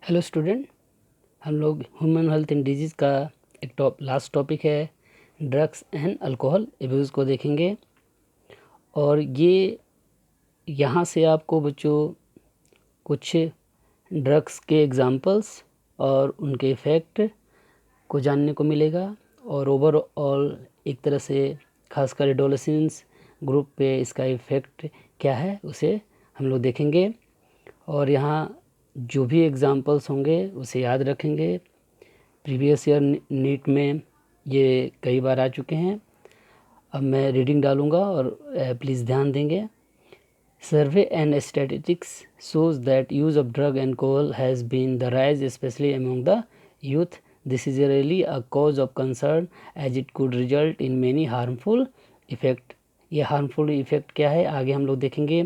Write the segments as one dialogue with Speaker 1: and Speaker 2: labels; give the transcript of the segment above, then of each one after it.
Speaker 1: Hello student, हम लोग human health and disease का एक लास्ट टॉपिक है ड्रग्स एंड अल्कोहल एब्यूज़ को देखेंगे। और ये यहाँ से आपको बच्चों कुछ ड्रग्स के एग्जांपल्स और उनके इफ़ेक्ट को जानने को मिलेगा और ओवरऑल एक तरह से खासकर एडोलेसेंस ग्रुप पे इसका इफ़ेक्ट क्या है उसे हम लोग देखेंगे। और यहाँ जो भी एग्जांपल्स होंगे उसे याद रखेंगे। प्रीवियस ईयर नीट में ये कई बार आ चुके हैं। अब मैं रीडिंग डालूँगा और प्लीज़ ध्यान देंगे। Survey and statistics shows that use of drug and alcohol has been the rise especially among the youth. This is really a cause of concern as it could result in many harmful effect. ये harmful effect क्या है आगे हम लोग देखेंगे।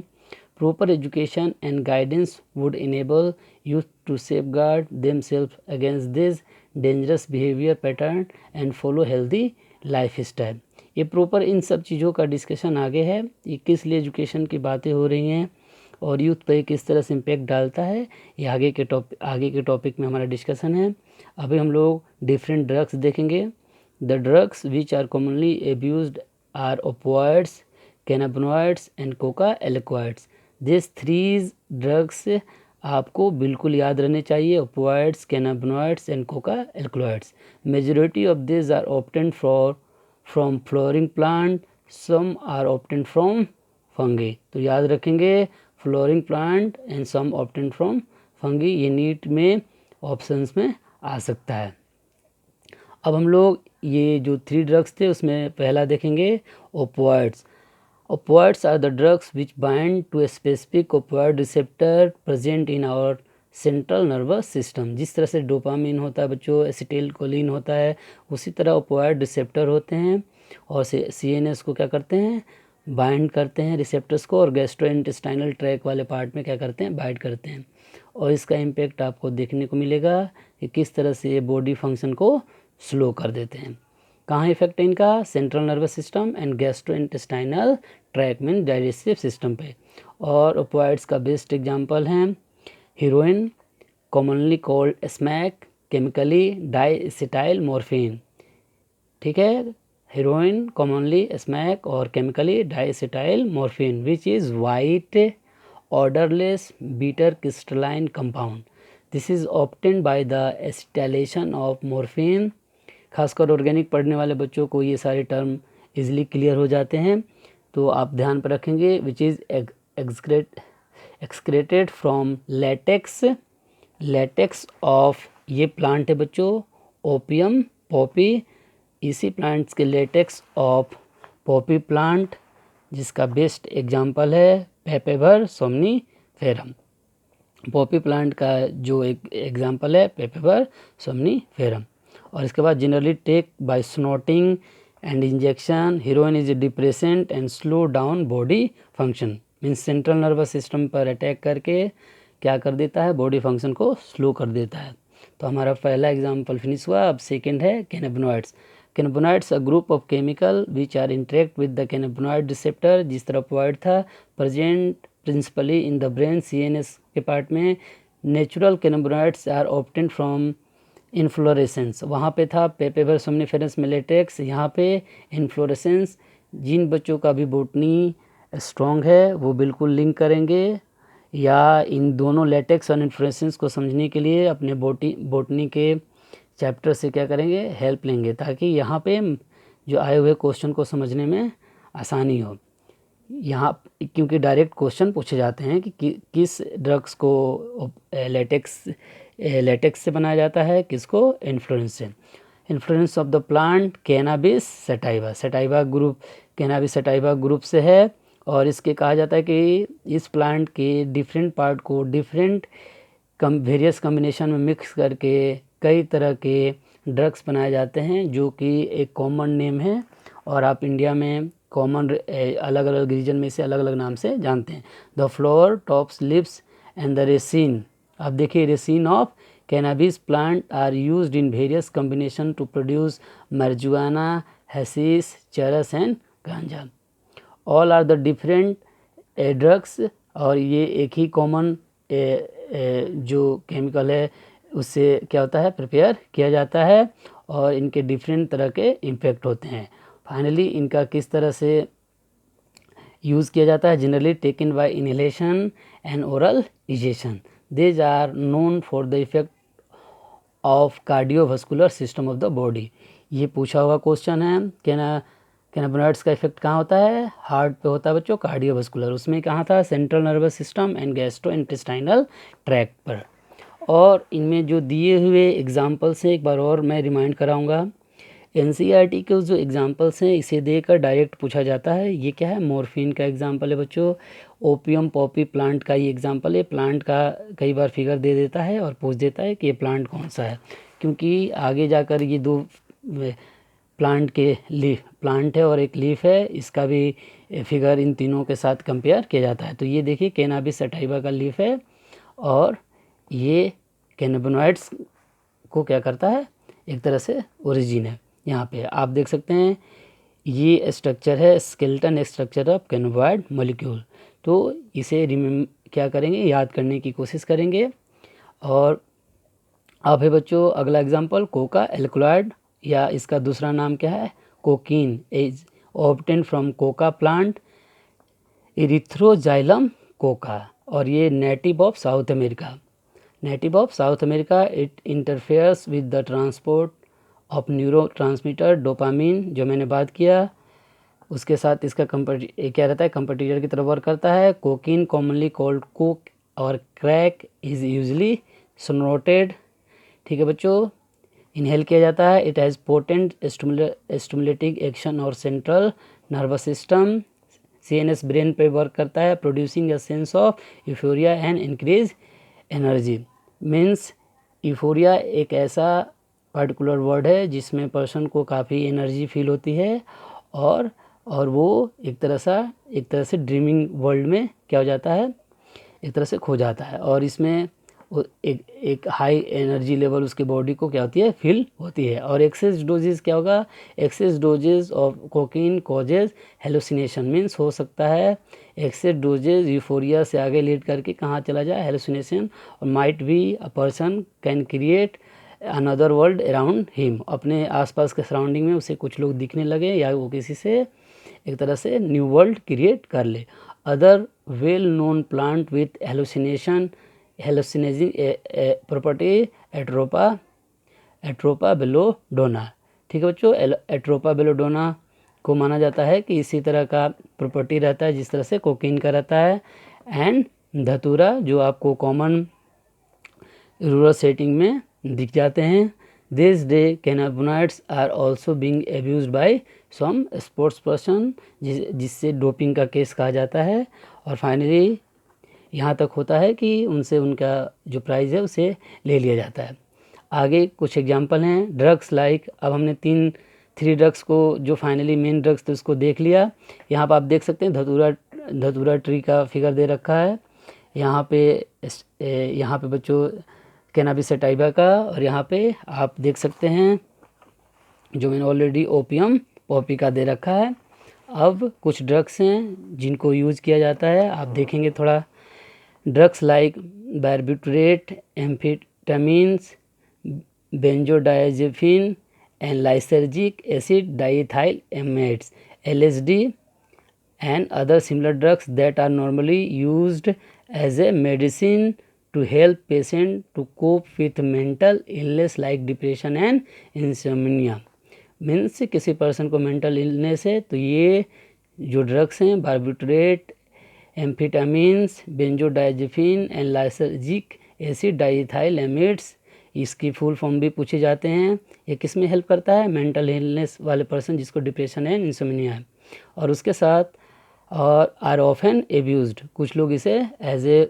Speaker 1: Proper education and guidance would enable youth to safeguard themselves against this dangerous behavior pattern and follow healthy lifestyle. ये proper इन सब चीज़ों का डिस्कशन आगे है। ये किस लिए एजुकेशन की बातें हो रही हैं और यूथ पे किस तरह से इम्पेक्ट डालता है, ये आगे के टॉपिक में हमारा डिस्कशन है। अभी हम लोग डिफरेंट ड्रग्स देखेंगे। The drugs which are commonly abused are opioids, cannabinoids and coca alkaloids. This three drugs आपको बिल्कुल याद रहने चाहिए, opioids, cannabinoids and coca alkaloids. Majority of this are obtained from flowering plant, some are obtained from fungi. तो याद रखेंगे flowering plant and some obtained from fungi, ये NEET में ऑप्शंस में आ सकता है। अब हम लोग ये जो थ्री ड्रग्स थे उसमें पहला देखेंगे opioids. Opioids are the drugs which bind to a specific opioid receptor present in our central nervous system. जिस तरह से डोपामिन होता है बच्चों, एसिटिलकोलिन होता है, उसी तरह ओपियोइड रिसेप्टर होते हैं और CNS को क्या करते हैं, बाइंड करते हैं रिसेप्टर्स को, और गैस्ट्रोइंटेस्टाइनल ट्रैक वाले पार्ट में क्या करते हैं, बाइंड करते हैं। और इसका इम्पेक्ट आपको देखने को मिलेगा कि किस तरह से ये बॉडी फंक्शन को स्लो कर देते हैं। कहाँ इफेक्ट है इनका, central nervous system and gastrointestinal tract mean digestive system पे। और ओपियोइड्स का बेस्ट एग्जांपल हैं heroine, commonly called smack, chemically डाइएसिटाइल morphine. ठीक है, हीरोइन, कॉमनली स्मैक और chemically डाइएसिटाइल morphine which is white odorless bitter crystalline compound. This is obtained by the acetylation of morphine. खासकर organic पढ़ने वाले बच्चों को ये सारे टर्म इजीली क्लियर हो जाते हैं, तो आप ध्यान पर रखेंगे। Which is excreted from latex of, ये प्लांट है बच्चों ओपियम पॉपी, इसी प्लांट्स के लेटेक्स ऑफ पॉपी प्लांट, जिसका बेस्ट एग्जांपल है पेपेवर सोमनीफेरम। पॉपी प्लांट का जो एक एग्जांपल है पेपेवर सोमनीफेरम। और इसके बाद generally take by snorting and injection. Heroin is a depressant and slow down body function, means central nervous system पर अटैक करके क्या कर देता है, बॉडी फंक्शन को स्लो कर देता है। तो हमारा पहला एग्जाम्पल फिनिश हुआ। अब सेकेंड है cannabinoids. Cannabinoids a group of chemical which are interact with the cannabinoid receptor. जिस तरह ओपियोइड था present principally in the brain, CNS के पार्ट में। Natural cannabinoids are obtained from inflorescence, वहाँ पे था पेपेवर सोमनीफेरस में लेटेक्स, यहाँ पे इन्फ्लोरेसेंस। जिन बच्चों का भी बोटनी स्ट्रॉन्ग है वो बिल्कुल लिंक करेंगे, या इन दोनों लेटेक्स और इन्फ्लोरेसेंस को समझने के लिए अपने बोटनी के चैप्टर से क्या करेंगे, हेल्प लेंगे, ताकि यहाँ पे जो आए हुए क्वेश्चन को समझने में आसानी हो। यहाँ क्योंकि डायरेक्ट क्वेश्चन पूछे जाते हैं कि किस ड्रग्स को लेटेक्स से बनाया जाता है, किसको इन्फ्लोरेंस से। Inflorescence of the plant cannabis sativa, sativa group, cannabis sativa group से है। और इसके कहा जाता है कि इस प्लांट के डिफरेंट पार्ट को डिफरेंट वेरियस कम्बिनेशन में मिक्स करके कई तरह के ड्रग्स बनाए जाते हैं, जो कि एक कॉमन नेम है। और आप इंडिया में कॉमन अलग अलग रीजन में से अलग अलग नाम से जानते हैं। The flower, tops, lips and the resin. आप देखिए resin of cannabis plant are used in various combination to produce marijuana, hashish, charas and ganja. All are the different drugs. और ये एक ही कॉमन जो केमिकल है उससे क्या होता है, प्रिपेयर किया जाता है और इनके डिफरेंट तरह के इम्पैक्ट होते हैं। फाइनली इनका किस तरह से यूज़ किया जाता है, generally taken by inhalation and oral injection. These are known for the effect of cardiovascular system of the body. ये पूछा हुआ क्वेश्चन है। कैनाबिनॉइड्स का इफेक्ट कहाँ होता है, हार्ट पे होता है बच्चों, कार्डियोवास्कुलर। उसमें कहाँ था, central nervous system and gastrointestinal tract पर। और इनमें जो दिए हुए एग्जाम्पल्स हैं एक बार और मैं रिमाइंड कराऊंगा। एनसीईआरटी के जो एग्जाम्पल्स हैं इसे देकर डायरेक्ट पूछा जाता है। ये क्या है, मॉर्फिन का एग्जाम्पल है बच्चों, ओपियम पॉपी प्लांट का ये एग्जाम्पल है। प्लांट का कई बार फिगर दे देता है और पूछ देता है कि ये प्लांट कौन सा है, क्योंकि आगे जाकर ये दो प्लांट के लीफ, प्लांट है और एक लीफ है, इसका भी फिगर इन तीनों के साथ कंपेयर किया जाता है। तो ये देखिए कैनाबिस सटाइवा का लीफ है और ये कैनाबिनॉइड्स को क्या करता है, एक तरह से ओरिजिन है। यहाँ पे आप देख सकते हैं ये स्ट्रक्चर है, skeleton structure of cannabinoid molecule. तो इसे क्या करेंगे, याद करने की कोशिश करेंगे। और अब है बच्चों अगला एग्जांपल, कोका एल्कलॉइड, या इसका दूसरा नाम क्या है, cocaine, is obtain from Coca plant, Erythroxylum Coca, और ये native of south America. Native of south America, it interferes with the transport of neuro transmitter dopamine, जो मैंने बात किया, उसके साथ इसका क्या रहता है, कंपटीटर की तरफ वर्क करता है। कोकीन कॉमनली कॉल्ड कोक और क्रैक इज यूजली स्नोटेड। ठीक है बच्चों, इनहेल किया जाता है। It has potent stimulating action और central nervous system, CNS brain पे वर्क करता है, producing a sense of euphoria and increase energy. Means euphoria एक ऐसा पर्टिकुलर वर्ड है जिसमें पर्सन को काफ़ी एनर्जी फील होती है और वो एक तरह से ड्रीमिंग वर्ल्ड में क्या हो जाता है, एक तरह से खो जाता है। और इसमें एक हाई एनर्जी लेवल उसकी बॉडी को क्या होती है, फील होती है। और एक्सेस डोजेज क्या होगा, excess dosages of cocaine causes hallucination. Means हो सकता है एक्सेस डोजेज यूफोरिया से आगे लीड करके कहाँ चला जाए, हेलुसिनेशन। और might be a person can create another world around him, अपने आसपास के सराउंडिंग में उसे कुछ लोग दिखने लगे या वो किसी से एक तरह से न्यू वर्ल्ड क्रिएट कर ले। Other well known plant with hallucinogenic property Atropa belladonna. ठीक है बच्चों, एट्रोपा बेलोडोना को माना जाता है कि इसी तरह का प्रॉपर्टी रहता है जिस तरह से कोकीन का रहता है। एंड धतूरा, जो आपको कॉमन रूरल सेटिंग में दिख जाते हैं। This day cannabinoids are also being abused by some sports person, जिससे डोपिंग का केस कहा जाता है। और फाइनली यहाँ तक होता है कि उनसे उनका जो प्राइज़ है उसे ले लिया जाता है। आगे कुछ एग्जांपल हैं ड्रग्स लाइक, अब हमने थ्री ड्रग्स को जो फाइनली मेन ड्रग्स थे उसको देख लिया। यहाँ पर आप देख सकते हैं धतूरा ट्री का फिगर दे रखा है। यहाँ पे बच्चों कैनाबिस सटाइवा का, और यहाँ पे आप देख सकते हैं जो मैंने ऑलरेडी ओपियम पॉपी का दे रखा है। अब कुछ ड्रग्स हैं जिनको यूज़ किया जाता है, आप देखेंगे थोड़ा। Drugs like barbiturate, amphetamines, benzodiazepine and lysergic acid diethylamides, LSD and other similar drugs that are normally used as a medicine to help patient to cope with mental illness like depression and insomnia। Means किसी person को mental illness है तो ये जो drugs हैं बारबिटूरेट, amphetamines, benzodiazepine and lysergic acid डाइथाइलएमाइड्स, इसकी full form भी पूछे जाते हैं। ये किस में हेल्प करता है, मेंटल इलनेस वाले पर्सन जिसको डिप्रेशन है, इंसोम्निया है। और उसके साथ और आर ऑफन एब्यूज्ड, कुछ लोग इसे एज ए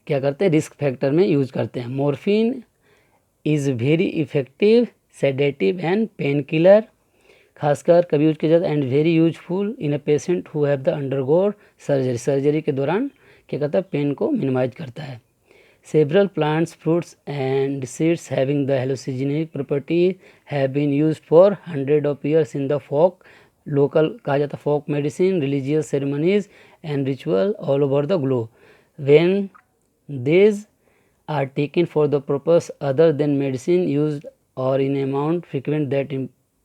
Speaker 1: क्या करते हैं, रिस्क फैक्टर में यूज करते हैं। Morphine is very effective sedative and pain killer, खासकर कभी यूज किया जाता है। And very useful in a patient who have the undergone surgery के दौरान क्या करता है, पेन को मिनिमाइज करता है। Several plants, fruits and seeds having the hallucinogenic property have been used for 100 of years in the folk, local कहा जाता है folk medicine, religious ceremonies and ritual all over the globe. When these are taken for the purpose other than medicine used or in amount frequent that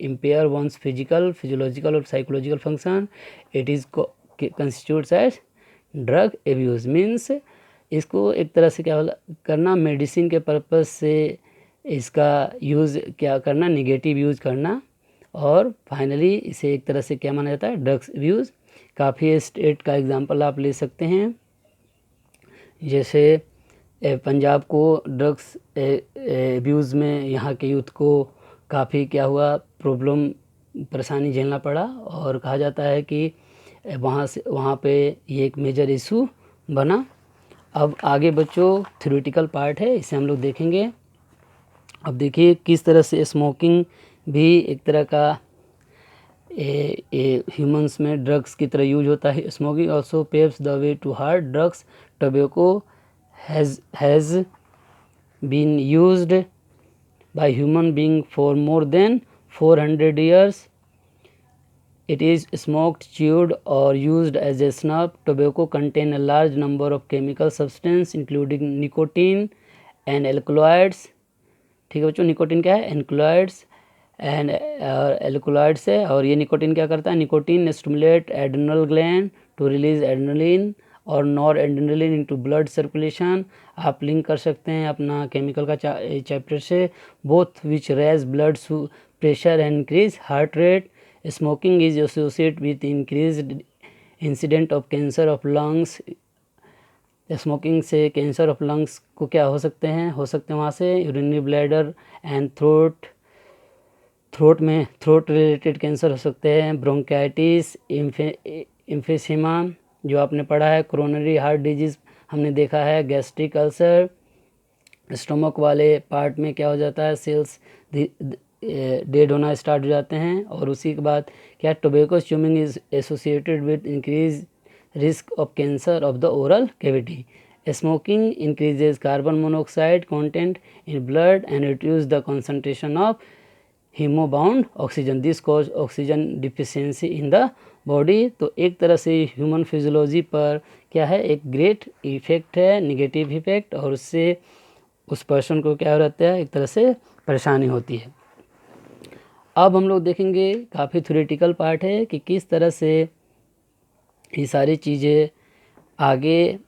Speaker 1: impair one's physical, physiological or psychological function, it is constitutes as drug abuse. Means इसको एक तरह से क्या करना, medicine के purpose से इसका use क्या करना, निगेटिव यूज़ करना, और फाइनली इसे एक तरह से क्या माना जाता है, ड्रग्स अब्यूज़। काफ़ी स्टेट का एग्जांपल आप ले सकते हैं, जैसे पंजाब को ड्रग्स अब्यूज़ में यहाँ के यूथ को काफ़ी क्या हुआ, प्रॉब्लम, परेशानी झेलना पड़ा, और कहा जाता है कि वहाँ पे ये एक मेजर इशू बना। अब आगे बच्चों थ्योरेटिकल पार्ट है, इसे हम लोग देखेंगे। अब देखिए किस तरह से स्मोकिंग भी एक तरह का ह्यूमंस में ड्रग्स की तरह यूज होता है। Smoking also paves the way to hard drugs. Tobacco has been used by human being for more than 400 years. It is smoked, chewed or used as a snuff. Tobacco contain a large number of chemical substance including nicotine and alkaloids. ठीक है बच्चों, nicotine क्या है, alkaloids and alkaloids है। और ये nicotine क्या करता है, nicotine stimulate adrenal gland to release adrenaline और noradrenaline into blood circulation. आप लिंक कर सकते हैं अपना केमिकल का चैप्टर से, both which raise blood pressure and increase heart rate. Smoking is associate with increase incident of cancer of lungs. Smoking से cancer of lungs को क्या हो सकते हैं वहाँ से urinary bladder and throat related cancer हो सकते हैं, ब्रोंकाइटिस, इम्फेसिमा जो आपने पढ़ा है, कोरोनरी हार्ट डिजीज़ हमने देखा है, गैस्ट्रिक अल्सर। स्टोमक वाले पार्ट में क्या हो जाता है, सेल्स डेड होना स्टार्ट हो जाते हैं। और उसी के बाद क्या, tobacco chewing is associated with increase risk of cancer of the oral cavity. Smoking increases carbon monoxide content in blood and reduces the concentration of hemobound oxygen. This cause oxygen deficiency in the body. तो एक तरह से human physiology पर क्या है, एक great effect है, negative effect, और उससे उस पर्सन को क्या रहता है, एक तरह से परेशानी होती है। अब हम लोग देखेंगे, काफ़ी थ्योरेटिकल पार्ट है कि किस तरह से ये सारी चीज़ें आगे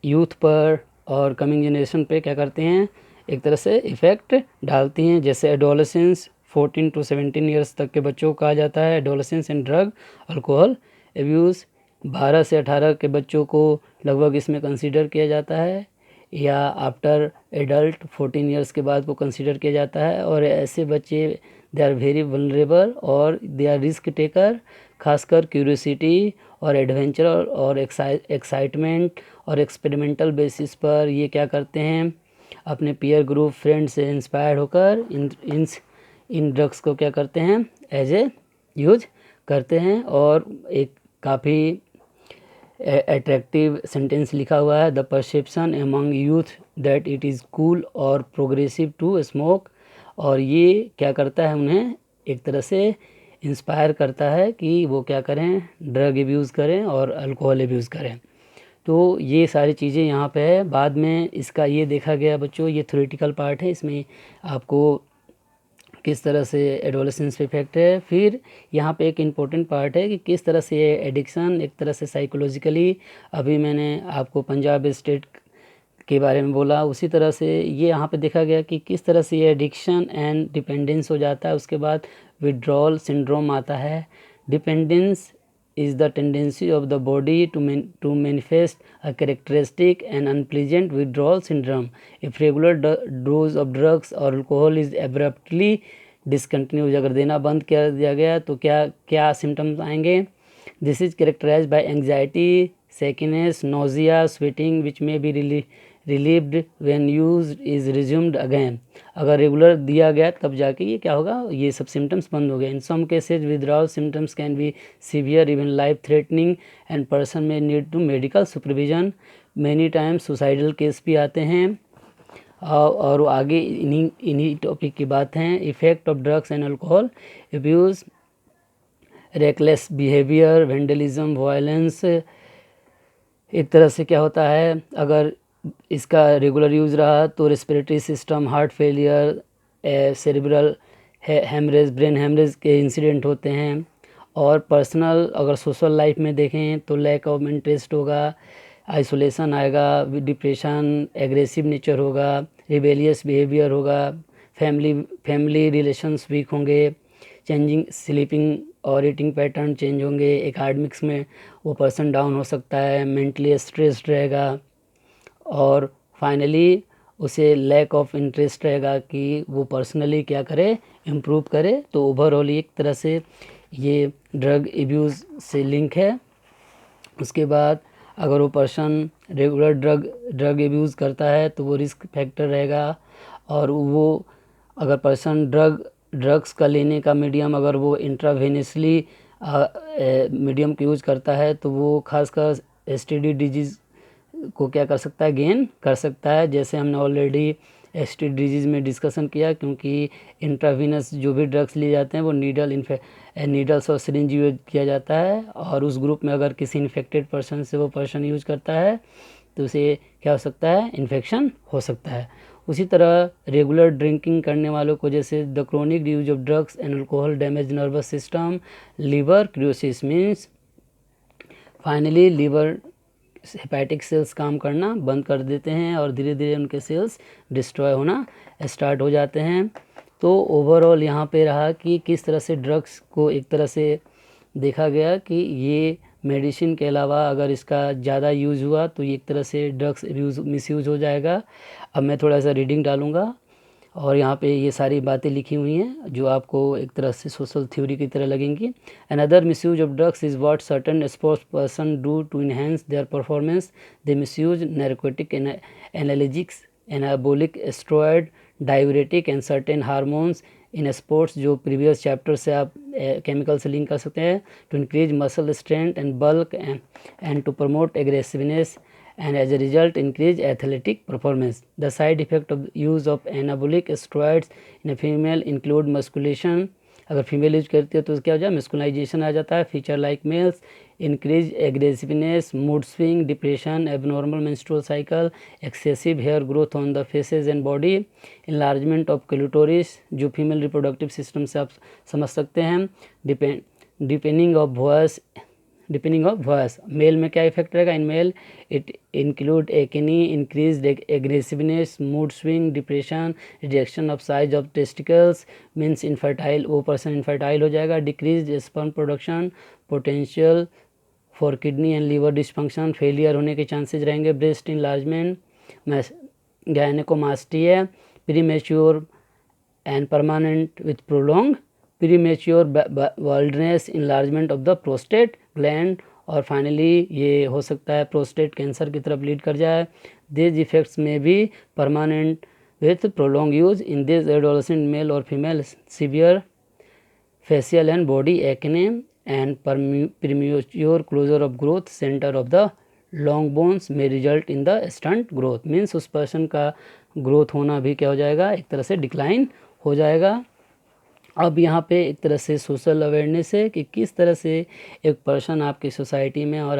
Speaker 1: यूथ पर और कमिंग जनरेशन पे क्या करते हैं, एक तरह से इफ़ेक्ट डालती हैं। जैसे एडोलेसेंस 14 to 17 ईयर्स तक के बच्चों को कहा जाता है adolescence and drug alcohol abuse. 12 से 18 के बच्चों को लगभग इसमें कंसीडर किया जाता है, या आफ्टर एडल्ट 14 ईयर्स के बाद को कंसीडर किया जाता है। और ऐसे बच्चे दे आर वेरी वल्नरेबल और दे आर रिस्क टेकर। खासकर क्यूरियोसिटी और एडवेंचर और एक्साइटमेंट और एक्सपेरिमेंटल बेसिस पर ये क्या करते हैं, अपने पीयर ग्रुप फ्रेंड से इंस्पायर होकर इन ड्रग्स को क्या करते हैं, एज ए यूज करते हैं। और एक काफ़ी अट्रैक्टिव सेंटेंस लिखा हुआ है, the perception among youth that it is cool और प्रोग्रेसिव टू स्मोक। और ये क्या करता है, उन्हें एक तरह से इंस्पायर करता है कि वो क्या करें, ड्रग अब्यूज़ करें और अल्कोहल अब्यूज़ करें। तो ये सारी चीज़ें यहाँ पे है। बाद में इसका ये देखा गया बच्चों, ये थ्योरेटिकल पार्ट है, इसमें आपको किस तरह से एडोलेसेंस पे इफेक्ट है। फिर यहाँ पे एक इम्पोर्टेंट पार्ट है कि किस तरह से ये एडिक्शन एक तरह से साइकोलॉजिकली, अभी मैंने आपको पंजाब स्टेट के बारे में बोला, उसी तरह से ये यहाँ पे देखा गया कि किस तरह से ये एडिक्शन एंड डिपेंडेंस हो जाता है। उसके बाद विड्रॉल सिंड्रोम आता है। Dependence is the tendency of the body to manifest a characteristic and unpleasant withdrawal syndrome. If regular dose of drugs or alcohol is abruptly discontinued, अगर देना बंद कर दिया गया तो क्या सिम्टम्स आएंगे। This is characterized by anxiety, shakiness, nausea, sweating, which may be relieved when use is resumed again. अगर रेगुलर दिया गया तब जाके ये क्या होगा, ये सब सिम्टम्स बंद हो गए। In some cases withdrawal symptoms can be severe, even life threatening, and person may need to medical supervision. Many times suicidal case भी आते हैं। और आगे इन्हीं टॉपिक की बात हैं। Effect of drugs and alcohol abuse, reckless behaviour, vandalism, violence. एक तरह से क्या होता है, अगर इसका रेगुलर यूज़ रहा तो respiratory system, heart failure, cerebral haemorrhage, brain haemorrhage के इंसिडेंट होते हैं। और पर्सनल अगर सोशल लाइफ में देखें तो लैक ऑफ इंटरेस्ट होगा, आइसोलेशन आएगा, डिप्रेशन, एग्रेसिव नेचर होगा, रिबेलियस बिहेवियर होगा, फैमिली रिलेशंस वीक होंगे, चेंजिंग स्लीपिंग और ईटिंग पैटर्न चेंज होंगे, एकेडमिक्स में वो पर्सन डाउन हो सकता है, मेंटली स्ट्रेस्ड रहेगा, और फाइनली उसे लैक ऑफ इंटरेस्ट रहेगा कि वो पर्सनली क्या करे, इम्प्रूव करे। तो ओवरऑल एक तरह से ये ड्रग एब्यूज़ से लिंक है। उसके बाद अगर वो पर्सन रेगुलर ड्रग एब्यूज़ करता है तो वो रिस्क फैक्टर रहेगा। और वो अगर पर्सन ड्रग्स का लेने का मीडियम अगर वो इंट्रावेनसली मीडियम का यूज़ करता है तो वो खासकर एसटीडी डिजीज़ को क्या कर सकता है, गेन कर सकता है। जैसे हमने ऑलरेडी एसटीडी डिजीज़ में डिस्कशन किया, क्योंकि इंट्रावीनस जो भी ड्रग्स लिए जाते हैं वो नीडल्स और सिरिंज यूज किया जाता है, और उस ग्रुप में अगर किसी इन्फेक्टेड पर्सन से वो पर्सन यूज करता है तो उसे क्या हो सकता है, इन्फेक्शन हो सकता है। उसी तरह रेगुलर ड्रिंकिंग करने वालों को, जैसे the chronic use of drugs and alcohol damage nervous system, liver cirrhosis, means finally liver hepatic cells काम करना बंद कर देते हैं और धीरे धीरे उनके सेल्स डिस्ट्रॉय होना स्टार्ट हो जाते हैं। तो ओवरऑल यहाँ पे रहा कि किस तरह से ड्रग्स को एक तरह से देखा गया कि ये मेडिसिन के अलावा अगर इसका ज़्यादा यूज़ हुआ तो एक तरह से ड्रग्स मिसयूज़ हो जाएगा। अब मैं थोड़ा सा रीडिंग डालूँगा और यहाँ पे ये सारी बातें लिखी हुई हैं जो आपको एक तरह से सोशल थ्योरी की तरह लगेंगी। Another misuse of drugs is what certain sports person do to enhance their performance. They misuse narcotic, analgesics, anabolic steroid, diuretic and certain hormones in sports, जो प्रीवियस चैप्टर से आप केमिकल से link कर सकते हैं, to increase muscle strength and bulk and to promote aggressiveness and as a result increase athletic performance. The side effect of use of anabolic steroids in a female include musculation. अगर female use करती है तो क्या हो जाए, मस्कुलाइजेशन आ जाता है, feature like males, increase aggressiveness, mood swing, depression, abnormal menstrual cycle, excessive hair growth on the faces and body, enlargement of clitoris, जो फीमेल रिप्रोडक्टिव सिस्टम से आप समझ सकते हैं, डिपेंडिंग ऑफ वॉइस। मेल में क्या इफेक्ट रहेगा, in male it include acne, increase aggressiveness, mood swing, depression, rejection of size of testicles, means infertile, वो पर्सन इनफर्टाइल हो जाएगा, decrease sperm production, potential for kidney and liver dysfunction, failure होने के chances रहेंगे, breast enlargement, gynaecomastia, premature and permanent with prolong premature baldness, enlargement of the prostate gland, और finally ये हो सकता है प्रोस्टेट कैंसर की तरफ लीड कर जाए। दिस इफेक्ट्स में भी permanent with prolong use in this adolescent male और female, severe facial and body acne and premature closure of growth centre of the long bones में result in the stunt growth, means उस person का growth होना भी क्या हो जाएगा, एक तरह से डिक्लाइन हो जाएगा। अब यहाँ पे एक तरह से सोशल अवेयरनेस है कि किस तरह से एक पर्सन आपकी सोसाइटी में और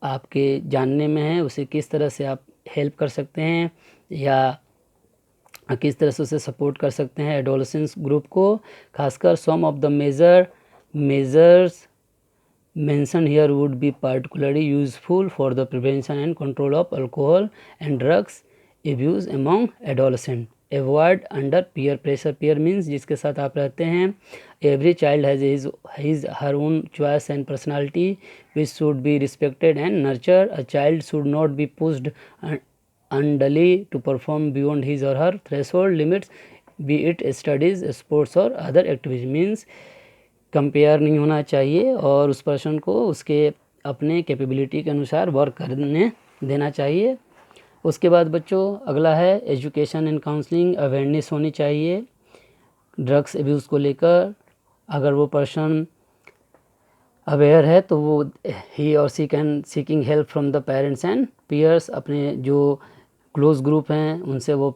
Speaker 1: आपके जानने में है, उसे किस तरह से आप हेल्प कर सकते हैं या किस तरह से उसे सपोर्ट कर सकते हैं एडोलेसेंस ग्रुप को। खासकर some of the measures mentioned here would be particularly useful for the prevention and control of alcohol and drugs abuse among adolescents. Avoid under peer pressure. Peer means जिसके साथ आप रहते हैं. Every child has his her own choice and personality which should be respected and nurtured. A child should not be pushed unduly to perform beyond his or her threshold limits, be it studies, sports or other activities. Means compare नहीं होना चाहिए और उस person को उसके अपने capability के अनुसार वर्क करने देना चाहिए। उसके बाद बच्चों अगला है एजुकेशन एंड काउंसलिंग, अवेयरनेस होनी चाहिए ड्रग्स एब्यूज़ को लेकर। अगर वो पर्सन अवेयर है तो वो ही और she can seeking help from the parents and peers, अपने जो क्लोज ग्रुप हैं उनसे वो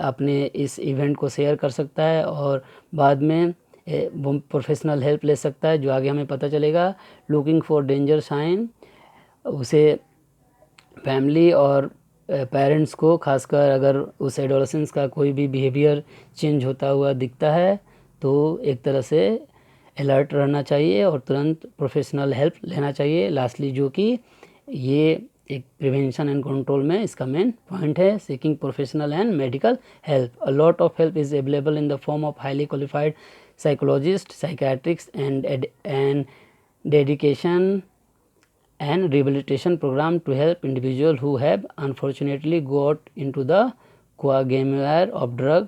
Speaker 1: अपने इस इवेंट को शेयर कर सकता है और बाद में वो प्रोफेशनल हेल्प ले सकता है जो आगे हमें पता चलेगा। लुकिंग फॉर डेंजर साइन, उसे फैमिली और पेरेंट्स को, खासकर अगर उस एडोलेसेंस का कोई भी बिहेवियर चेंज होता हुआ दिखता है तो एक तरह से अलर्ट रहना चाहिए और तुरंत प्रोफेशनल हेल्प लेना चाहिए। लास्टली जो कि ये एक प्रिवेंशन एंड कंट्रोल में इसका मेन पॉइंट है, seeking professional and medical help. A lot of help is available in the form of highly qualified psychologist, psychiatrics and dedication and rehabilitation program to help individuals who have unfortunately got into the quagmire of drug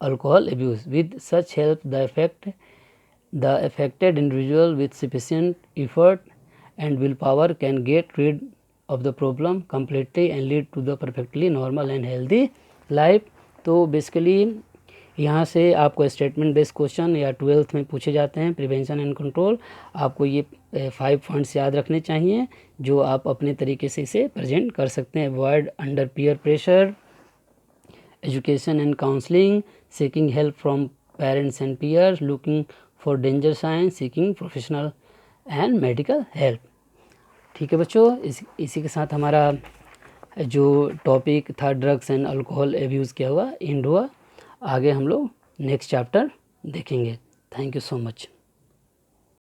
Speaker 1: alcohol abuse. With such help, the affected individual with sufficient effort and willpower can get rid of the problem completely and lead to the perfectly normal and healthy life. तो basically यहाँ से आपको statement based question या 12th में पूछे जाते हैं prevention and control. आपको ये 5 पॉइंट्स याद रखने चाहिए जो आप अपने तरीके से इसे प्रेजेंट कर सकते हैं। Avoid under peer pressure, education and counselling, seeking help from parents and peers, looking for danger sign, seeking professional and medical help. ठीक है बच्चों, इसी के साथ हमारा जो टॉपिक था ड्रग्स एंड अल्कोहल एब्यूज़ क्या हुआ, एंड हुआ। आगे हम लोग नेक्स्ट चैप्टर देखेंगे। Thank you so much.